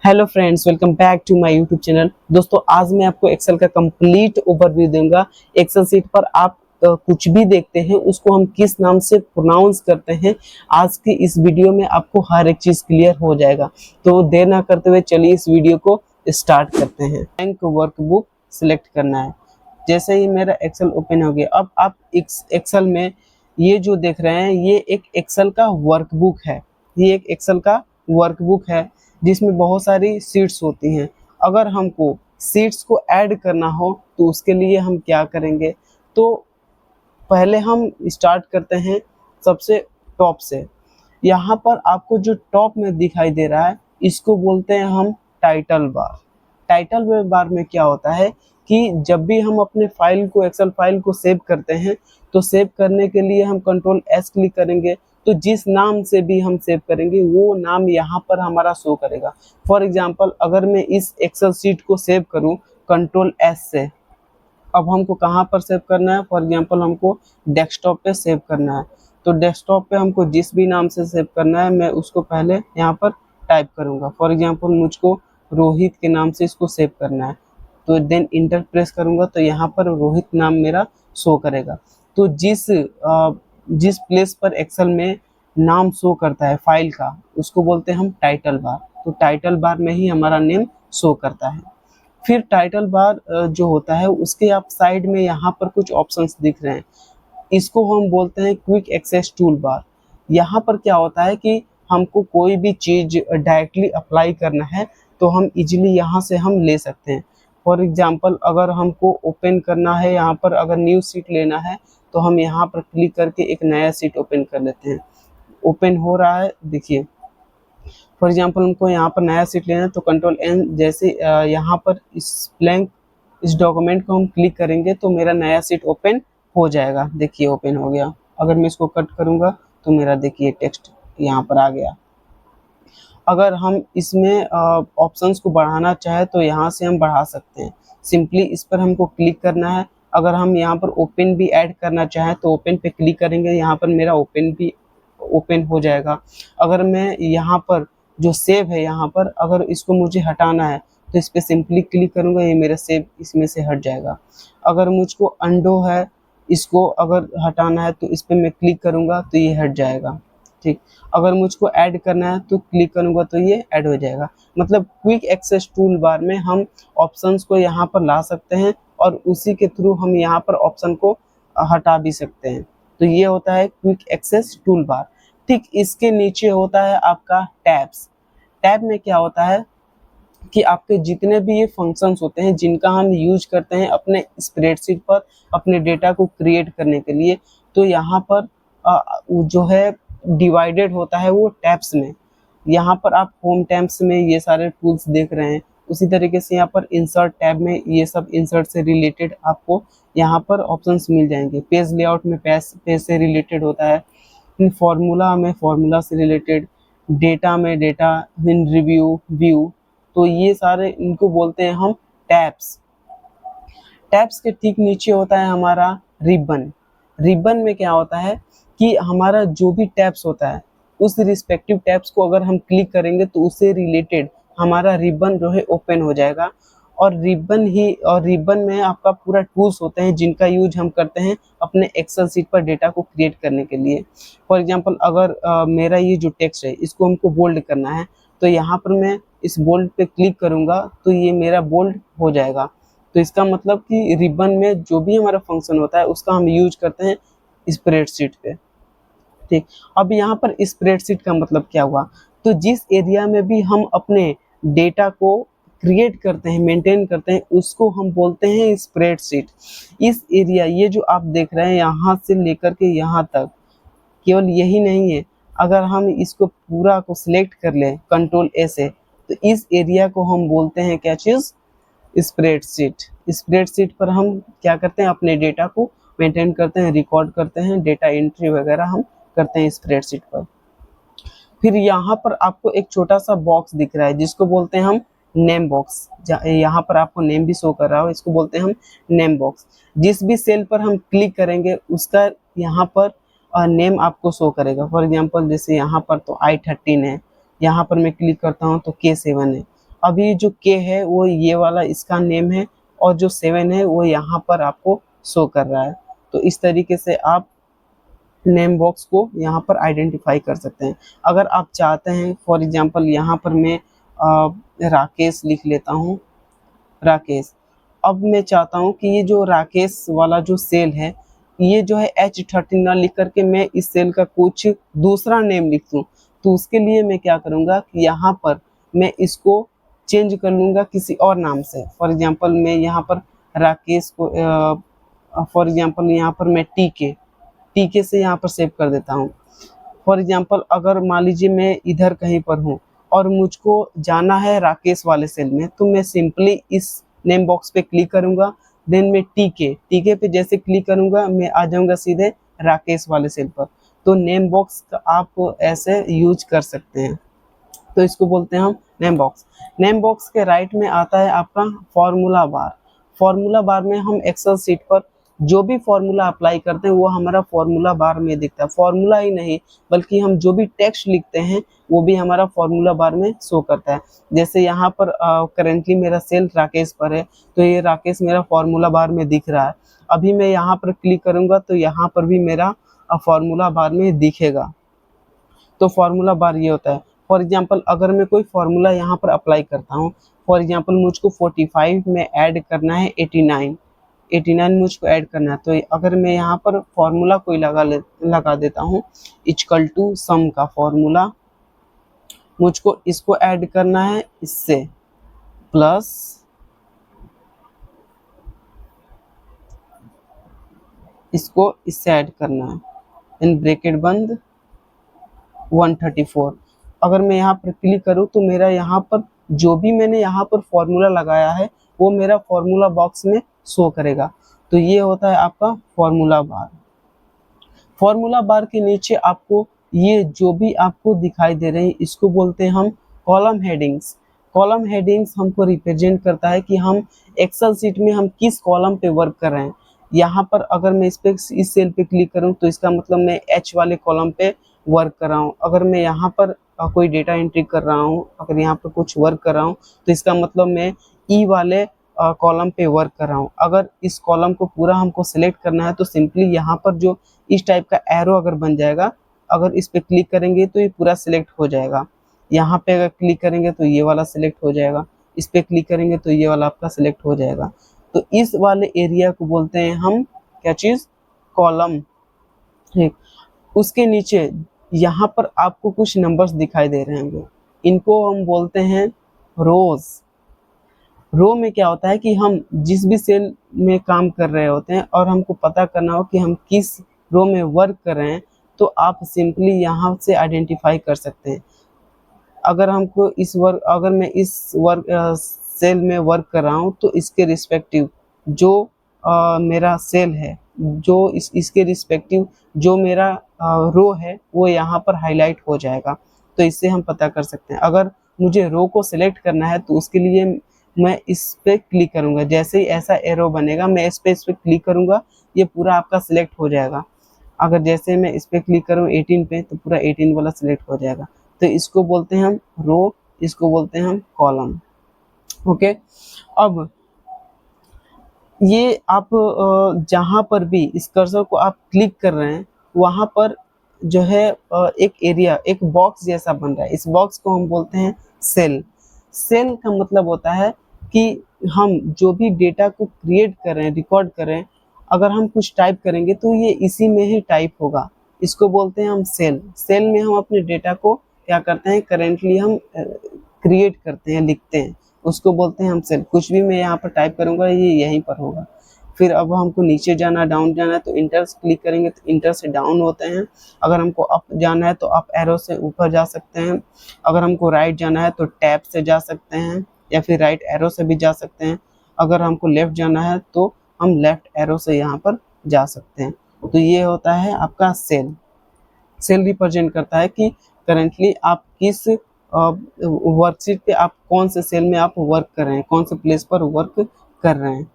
Hello friends, welcome back to my YouTube channel. दोस्तों, आज मैं आपको एक्सेल का कंप्लीट ओवरव्यू दूंगा। एक्सेल सीट पर आप कुछ भी देखते हैं उसको हम किस नाम से प्रोनाउंस करते हैं, आज की इस वीडियो में आपको हर एक चीज क्लियर हो जाएगा। तो देर ना करते हुए चलिए इस वीडियो को स्टार्ट करते हैं। बैंक वर्कबुक सिलेक्ट करना है। जैसे ही मेरा एक्सेल ओपन हो गया, अब आप एक्सेल में ये जो देख रहे हैं ये एक एक्सेल का वर्कबुक है। ये एक एक्सेल का वर्कबुक है जिसमें बहुत सारी सीट्स होती हैं। अगर हमको सीट्स को ऐड करना हो तो उसके लिए हम क्या करेंगे, तो पहले हम स्टार्ट करते हैं सबसे टॉप से। यहाँ पर आपको जो टॉप में दिखाई दे रहा है इसको बोलते हैं हम टाइटल बार। टाइटल बार में क्या होता है कि जब भी हम अपने फाइल को, एक्सेल फाइल को सेव करते हैं तो सेव करने के लिए हम कंट्रोल एस क्लिक करेंगे, तो जिस नाम से भी हम सेव करेंगे वो नाम यहाँ पर हमारा शो करेगा। फॉर एग्जांपल, अगर मैं इस एक्सेल शीट को सेव करूँ कंट्रोल एस से, अब हमको कहाँ पर सेव करना है, फॉर एग्जांपल हमको डेस्कटॉप पे सेव करना है। तो डेस्कटॉप पे हमको जिस भी नाम से सेव करना है मैं उसको पहले यहाँ पर टाइप करूँगा। फॉर एग्जांपल मुझको रोहित के नाम से इसको सेव करना है, तो देन इंटर प्रेस करूँगा तो यहाँ पर रोहित नाम मेरा शो करेगा। तो जिस प्लेस पर एक्सेल में नाम शो करता है फाइल का उसको बोलते हैं हम टाइटल बार। तो टाइटल बार में ही हमारा नेम शो करता है। फिर टाइटल बार जो होता है उसके आप साइड में यहाँ पर कुछ ऑप्शंस दिख रहे हैं, इसको हम बोलते हैं क्विक एक्सेस टूल बार। यहाँ पर क्या होता है कि हमको कोई भी चीज़ डायरेक्टली अप्लाई करना है तो हम इजीली यहाँ से हम ले सकते हैं। फॉर एग्जांपल, अगर हमको ओपन करना है, यहाँ पर अगर न्यू सीट लेना है तो हम यहाँ पर क्लिक करके एक नया सीट ओपन कर लेते हैं। ओपन हो रहा है, देखिए। फॉर एग्जांपल हमको यहाँ पर नया सीट लेना है तो कंट्रोल एन, जैसे यहाँ पर इस डॉक्यूमेंट को हम क्लिक करेंगे तो मेरा नया सीट ओपन हो जाएगा। देखिए ओपन हो गया। अगर मैं इसको कट करूँगा तो मेरा देखिए टेक्स्ट यहाँ पर आ गया। अगर हम इसमें ऑप्शंस को बढ़ाना चाहे तो यहाँ से हम बढ़ा सकते हैं। सिंपली इस पर हमको क्लिक करना है। अगर हम यहाँ पर ओपन भी ऐड करना चाहें तो ओपन पे क्लिक करेंगे, यहाँ पर मेरा ओपन भी ओपन हो जाएगा। अगर मैं यहाँ पर जो सेव है, यहाँ पर अगर इसको मुझे हटाना है तो इस पर सिंपली क्लिक करूँगा, ये मेरा सेव इसमें से हट जाएगा। अगर मुझको अंडो है, इसको अगर हटाना है तो इस पर मैं क्लिक करूँगा तो ये हट जाएगा। ठीक, अगर मुझको ऐड करना है तो क्लिक करूँगा तो ये ऐड हो जाएगा। मतलब क्विक एक्सेस टूल बार में हम ऑप्शंस को यहाँ पर ला सकते हैं और उसी के थ्रू हम यहाँ पर ऑप्शन को हटा भी सकते हैं। तो ये होता है क्विक एक्सेस टूल बार। ठीक इसके नीचे होता है आपका टैब्स। टैब में क्या होता है कि आपके जितने भी ये फंक्शंस होते हैं जिनका हम यूज करते हैं अपने स्प्रेडशीट पर अपने डेटा को क्रिएट करने के लिए, तो यहाँ पर जो है डिवाइडेड होता है वो टैब्स में। यहाँ पर आप होम टैब्स में ये सारे टूल्स देख रहे हैं, उसी तरीके से यहाँ पर इंसर्ट टैब में ये सब इंसर्ट से रिलेटेड आपको यहाँ पर ऑप्शंस मिल जाएंगे। पेज लेआउट में पेज से रिलेटेड होता है, फॉर्मूला में फॉर्मूला से रिलेटेड, डेटा में डेटा, विन रिव्यू व्यू। तो ये सारे इनको बोलते हैं हम टैब्स। टैब्स के ठीक नीचे होता है हमारा रिबन। रिबन में क्या होता है कि हमारा जो भी टैब्स होता है उस रिस्पेक्टिव टैब्स को अगर हम क्लिक करेंगे तो उससे रिलेटेड हमारा रिबन जो है ओपन हो जाएगा। और रिबन में आपका पूरा टूल्स होते हैं जिनका यूज हम करते हैं अपने एक्सेल सीट पर डेटा को क्रिएट करने के लिए। फॉर एग्जांपल, अगर मेरा ये जो टेक्स्ट है इसको हमको बोल्ड करना है तो यहाँ पर मैं इस बोल्ड पे क्लिक करूँगा तो ये मेरा बोल्ड हो जाएगा। तो इसका मतलब कि रिबन में जो भी हमारा फंक्शन होता है उसका हम यूज करते हैं स्प्रेडशीट पे। ठीक, अब यहाँ पर स्प्रेडशीट का मतलब क्या हुआ, तो जिस एरिया में भी हम अपने डेटा को क्रिएट करते हैं, मेंटेन करते हैं, उसको हम बोलते हैं स्प्रेडशीट। इस एरिया, ये जो आप देख रहे हैं यहाँ से लेकर के यहाँ तक, केवल यही नहीं है, अगर हम इसको पूरा को सिलेक्ट कर लें कंट्रोल ए से तो इस एरिया को हम बोलते हैं क्या चीज़, स्प्रेडशीट। स्प्रेडशीट पर हम क्या करते हैं, अपने डेटा को मेंटेन करते हैं, रिकॉर्ड करते हैं, डेटा एंट्री वगैरह हम करते हैं स्प्रेडशीट पर। फिर यहाँ पर आपको एक छोटा सा बॉक्स दिख रहा है जिसको बोलते हैं हम नेम बॉक्स। यहाँ पर आपको नेम भी शो कर रहा हो, इसको बोलते हैं हम नेम बॉक्स। जिस भी सेल पर हम क्लिक करेंगे उसका यहाँ पर नेम आपको शो करेगा। फॉर एग्जांपल, जैसे यहाँ पर तो I13 है, यहाँ पर मैं क्लिक करता हूँ तो K7 है। अभी जो के है वो ये वाला इसका नेम है, और जो 7 है वो यहाँ पर आपको शो कर रहा है। तो इस तरीके से आप नेम बॉक्स को यहाँ पर आइडेंटिफाई कर सकते हैं। अगर आप चाहते हैं, फॉर एग्जांपल यहाँ पर मैं राकेश लिख लेता हूँ, राकेश। अब मैं चाहता हूँ कि ये जो राकेश वाला जो सेल है, ये जो है H13 ना लिख करके मैं इस सेल का कुछ दूसरा नेम लिख दूँ। तो उसके लिए मैं क्या करूँगा कि यहाँ पर मैं इसको चेंज कर लूँगा किसी और नाम से। फॉर एग्जांपल मैं यहाँ पर राकेश को फॉर एग्जांपल यहाँ पर मैं टीके से यहाँ पर सेव कर देता हूँ। फॉर एग्जांपल अगर मान लीजिए मैं इधर कहीं पर हूँ और मुझको जाना है राकेश वाले सेल में, तो मैं सिंपली इस नेम बॉक्स पे क्लिक करूँगा, देन मैं टीके पे जैसे क्लिक करूँगा मैं आ जाऊँगा सीधे राकेश वाले सेल पर। तो नेम बॉक्स का आप ऐसे यूज कर सकते हैं। तो इसको बोलते हैं हम नेम बॉक्स। नेम बॉक्स के राइट में आता है आपका फॉर्मूला बार। फॉर्मूला बार में हम एक्सेल सीट पर जो भी फॉर्मूला अप्लाई करते हैं वो हमारा फॉर्मूला बार में दिखता है। फॉर्मूला ही नहीं बल्कि हम जो भी टेक्स्ट लिखते हैं वो भी हमारा फॉर्मूला बार में शो करता है। जैसे यहाँ पर करेंटली मेरा सेल राकेश पर है, तो ये राकेश मेरा फॉर्मूला बार में दिख रहा है। अभी मैं यहाँ पर क्लिक करूँगा तो यहाँ पर भी मेरा फॉर्मूला बार में दिखेगा। तो फॉर्मूला बार ये होता है। फॉर एग्जांपल अगर मैं कोई फार्मूला यहाँ पर अप्लाई करता हूँ, फॉर एग्जांपल मुझको 45 में ऐड करना है 89 मुझको ऐड करना है, तो अगर मैं यहाँ पर फॉर्मूला कोई लगा देता हूँ इक्वल टू सम का फॉर्मूला, मुझको इसको ऐड करना है इससे प्लस इसको इससे ऐड करना है, इन ब्रैकेट बंद 134। अगर मैं यहाँ पर क्लिक करूँ तो मेरा यहाँ पर जो भी मैंने यहाँ पर फॉर्मूला लगाया है वो मेरा फॉर्मूला बॉक्स में शो करेगा। तो ये होता है आपका फॉर्मूला बार। फॉर्मूला बार के नीचे आपको ये जो भी आपको दिखाई दे रहे हैं इसको बोलते हैं हम कॉलम हेडिंग्स। कॉलम हेडिंग्स हमको रिप्रेजेंट करता है कि हम एक्सेल सीट में हम किस कॉलम पे वर्क कर रहे हैं। यहाँ पर अगर मैं इस सेल पे क्लिक करूँ तो इसका मतलब मैं एच वाले कॉलम पे वर्क कर रहा हूँ। अगर मैं यहाँ पर कोई डेटा एंट्री कर रहा हूँ, अगर यहाँ पर कुछ वर्क कर रहा हूँ तो इसका मतलब मैं ई वाले कॉलम पे वर्क कर रहा हूँ। अगर इस कॉलम को पूरा हमको सिलेक्ट करना है तो सिंपली यहाँ पर जो इस टाइप का एरो अगर बन जाएगा, अगर इस पे क्लिक करेंगे तो ये पूरा सिलेक्ट हो जाएगा। यहाँ पे अगर क्लिक करेंगे तो ये वाला सिलेक्ट हो जाएगा, इस पे क्लिक करेंगे तो ये वाला आपका सिलेक्ट हो जाएगा। तो इस वाले एरिया को बोलते हैं हम क्या चीज़, कॉलम। ठीक, उसके नीचे यहाँ पर आपको कुछ नंबर्स दिखाई दे रहे होंगे, इनको हम बोलते हैं रोज। रो में क्या होता है कि हम जिस भी सेल में काम कर रहे होते हैं और हमको पता करना हो कि हम किस रो में वर्क कर रहे हैं, तो आप सिंपली यहाँ से आइडेंटिफाई कर सकते हैं। अगर हमको अगर मैं इस सेल में वर्क कर रहा हूँ तो इसके रिस्पेक्टिव जो मेरा सेल है, जो इसके रिस्पेक्टिव जो मेरा रो है वो यहाँ पर हाईलाइट हो जाएगा। तो इससे हम पता कर सकते हैं। अगर मुझे रो को सिलेक्ट करना है तो उसके लिए मैं इस पे क्लिक करूँगा, जैसे ही ऐसा एरो बनेगा मैं इस पे क्लिक करूँगा, ये पूरा आपका सिलेक्ट हो जाएगा। अगर जैसे मैं इस पे क्लिक करूँ 18 पे तो पूरा 18 वाला सिलेक्ट हो जाएगा। तो इसको बोलते हैं हम रो, इसको बोलते हैं हम कॉलम। ओके, अब ये आप जहाँ पर भी इस कर्सर को आप क्लिक कर रहे हैं वहाँ पर जो है एक एरिया, एक बॉक्स जैसा बन रहा है। इस बॉक्स को हम बोलते हैं सेल। सेल का मतलब होता है कि हम जो भी डेटा को क्रिएट कर रहे हैं, रिकॉर्ड कर रहे हैं, अगर हम कुछ टाइप करेंगे तो ये इसी में ही टाइप होगा। इसको बोलते हैं हम सेल। सेल में हम अपने डेटा को क्या करते हैं, करेंटली हम क्रिएट करते हैं, लिखते हैं, उसको बोलते हैं हम सेल। कुछ भी मैं यहाँ पर टाइप करूँगा ये यहीं पर होगा। फिर अब हमको नीचे जाना, डाउन जाना है तो इंटर से क्लिक करेंगे तो इंटर से डाउन होते हैं। अगर हमको अप जाना है तो अप एरो से ऊपर जा सकते हैं। अगर हमको राइट जाना है तो टैब से जा सकते हैं या फिर राइट एरो से भी जा सकते हैं। अगर हमको लेफ्ट जाना है तो हम लेफ्ट एरो से यहाँ पर जा सकते हैं। तो ये होता है आपका सेल। सेल रिप्रेजेंट करता है कि करेंटली आप किस वर्कशीट पे, आप कौन से सेल में आप वर्क कर रहे हैं, कौन से प्लेस पर वर्क कर रहे हैं।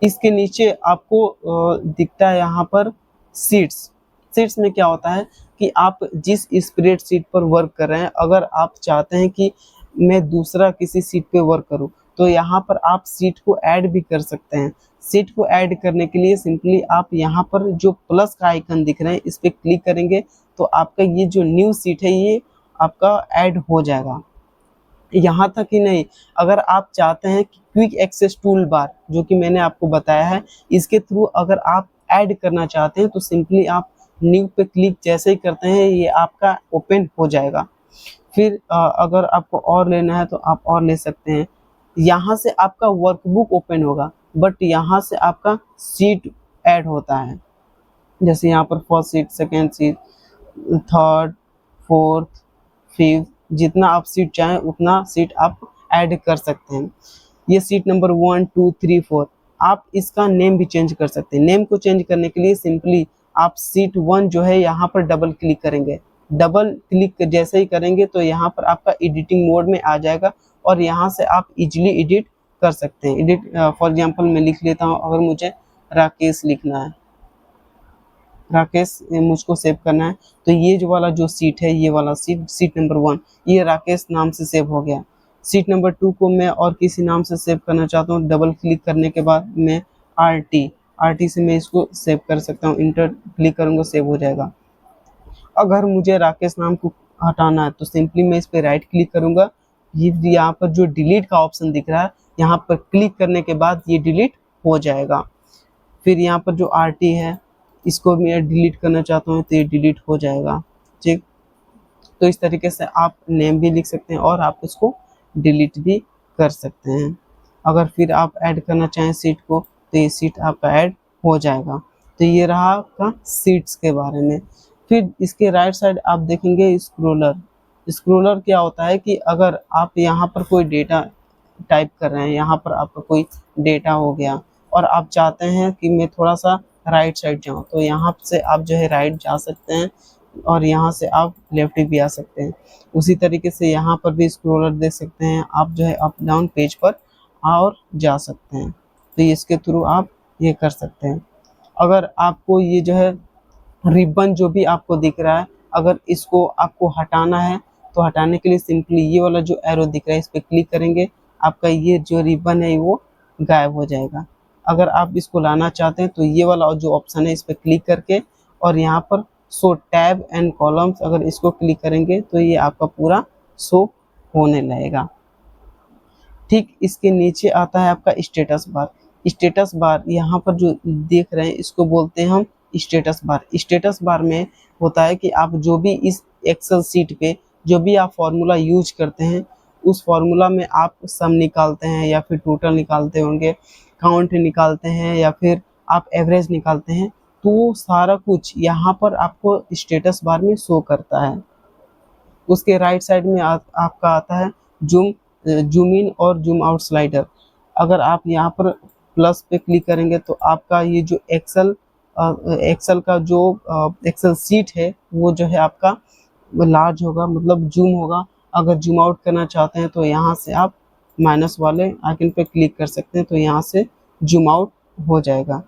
इसके नीचे आपको दिखता है यहाँ पर सीट्स। सीट्स में क्या होता है कि आप जिस स्प्रेडशीट पर वर्क कर रहे हैं, अगर आप चाहते हैं कि मैं दूसरा किसी सीट पे वर्क करूँ, तो यहाँ पर आप सीट को ऐड भी कर सकते हैं। सीट को ऐड करने के लिए सिंपली आप यहाँ पर जो प्लस का आइकन दिख रहे हैं इस पे क्लिक करेंगे तो आपका ये जो न्यू सीट है ये आपका ऐड हो जाएगा। यहाँ तक ही नहीं, अगर आप चाहते हैं कि क्विक एक्सेस टूल बार जो कि मैंने आपको बताया है, इसके थ्रू अगर आप ऐड करना चाहते हैं तो सिंपली आप न्यू पे क्लिक जैसे ही करते हैं ये आपका ओपन हो जाएगा। फिर अगर आपको और लेना है तो आप और ले सकते हैं। यहाँ से आपका वर्कबुक ओपन होगा, बट यहाँ से आपका सीट ऐड होता है। जैसे यहाँ पर first seat, second seat, third, fourth, fifth, जितना आप सीट चाहें उतना सीट आप ऐड कर सकते हैं। ये सीट नंबर 1, 2, 3, 4, आप इसका नेम भी चेंज कर सकते हैं। नेम को चेंज करने के लिए सिंपली आप सीट 1 जो है यहाँ पर डबल क्लिक करेंगे। डबल क्लिक जैसे ही करेंगे तो यहाँ पर आपका एडिटिंग मोड में आ जाएगा और यहाँ से आप इजीली एडिट कर सकते हैं। एडिट फॉर एग्जांपल मैं लिख लेता हूँ, अगर मुझे राकेश लिखना है, राकेश मुझको सेव करना है, तो ये जो वाला जो सीट है, ये वाला सीट नंबर 1 ये राकेश नाम से सेव हो गया। सीट नंबर 2 को मैं और किसी नाम से सेव करना चाहता हूँ, डबल क्लिक करने के बाद मैं आरटी से मैं इसको सेव कर सकता हूँ। इंटर क्लिक करूँगा, सेव हो जाएगा। अगर मुझे राकेश नाम को हटाना है तो सिंपली मैं इस पर राइट क्लिक करूँगा। ये यहाँ पर जो डिलीट का ऑप्शन दिख रहा है, यहाँ पर क्लिक करने के बाद ये डिलीट हो जाएगा। फिर यहाँ पर जो आरटी है इसको मैं डिलीट करना चाहता हूँ तो ये डिलीट हो जाएगा। ठीक, तो इस तरीके से आप नेम भी लिख सकते हैं और आप उसको डिलीट भी कर सकते हैं। अगर फिर आप ऐड करना चाहें सीट को तो ये सीट आपका ऐड हो जाएगा। तो ये रहा आपका सीट्स के बारे में। फिर इसके राइट साइड आप देखेंगे स्क्रोलर। स्क्रोलर क्या होता है कि अगर आप यहाँ पर कोई डेटा टाइप कर रहे हैं, यहाँ पर आपका कोई डेटा हो गया और आप चाहते हैं कि मैं थोड़ा सा राइट साइड जाऊँ, तो यहाँ से आप जो है राइट जा सकते हैं और यहाँ से आप लेफ्ट भी आ सकते हैं। उसी तरीके से यहाँ पर भी स्क्रॉलर देख सकते हैं, आप जो है अप डाउन पेज पर और जा सकते हैं। तो इसके थ्रू आप ये कर सकते हैं। अगर आपको ये जो है रिबन जो भी आपको दिख रहा है, अगर इसको आपको हटाना है तो हटाने के लिए सिंपली ये वाला जो एरो दिख रहा है इस पर क्लिक करेंगे, आपका ये जो रिबन है वो गायब हो जाएगा। अगर आप इसको लाना चाहते हैं तो ये वाला जो ऑप्शन है इस पर क्लिक करके और यहाँ पर शो टैब एंड कॉलम्स, अगर इसको क्लिक करेंगे तो ये आपका पूरा शो होने लगेगा। ठीक इसके नीचे आता है आपका स्टेटस बार। स्टेटस बार यहाँ पर जो देख रहे हैं इसको बोलते हैं हम स्टेटस बार। स्टेटस बार में होता है कि आप जो भी इस एक्सेल सीट पे जो भी आप फॉर्मूला यूज करते हैं उस फॉर्मूला में आप सम निकालते हैं या फिर टोटल निकालते होंगे, काउंट निकालते हैं या फिर आप एवरेज निकालते हैं, तो सारा कुछ यहाँ पर आपको स्टेटस बार में शो करता है। उसके राइट साइड में आपका आता है जूम इन और जूम आउट स्लाइडर। अगर आप यहाँ पर प्लस पे क्लिक करेंगे तो आपका ये जो एक्सेल का जो एक्सेल सीट है वो जो है आपका लार्ज होगा, मतलब जूम होगा। अगर जूम आउट करना चाहते हैं तो यहाँ से आप माइनस वाले आइकन पे क्लिक कर सकते हैं, तो यहाँ से जूम आउट हो जाएगा।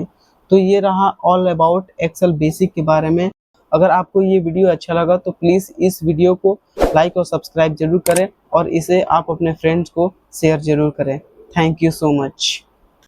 तो ये रहा ऑल अबाउट एक्सेल बेसिक के बारे में। अगर आपको ये वीडियो अच्छा लगा तो प्लीज़ इस वीडियो को लाइक और सब्सक्राइब जरूर करें और इसे आप अपने फ्रेंड्स को शेयर जरूर करें। Thank you so much.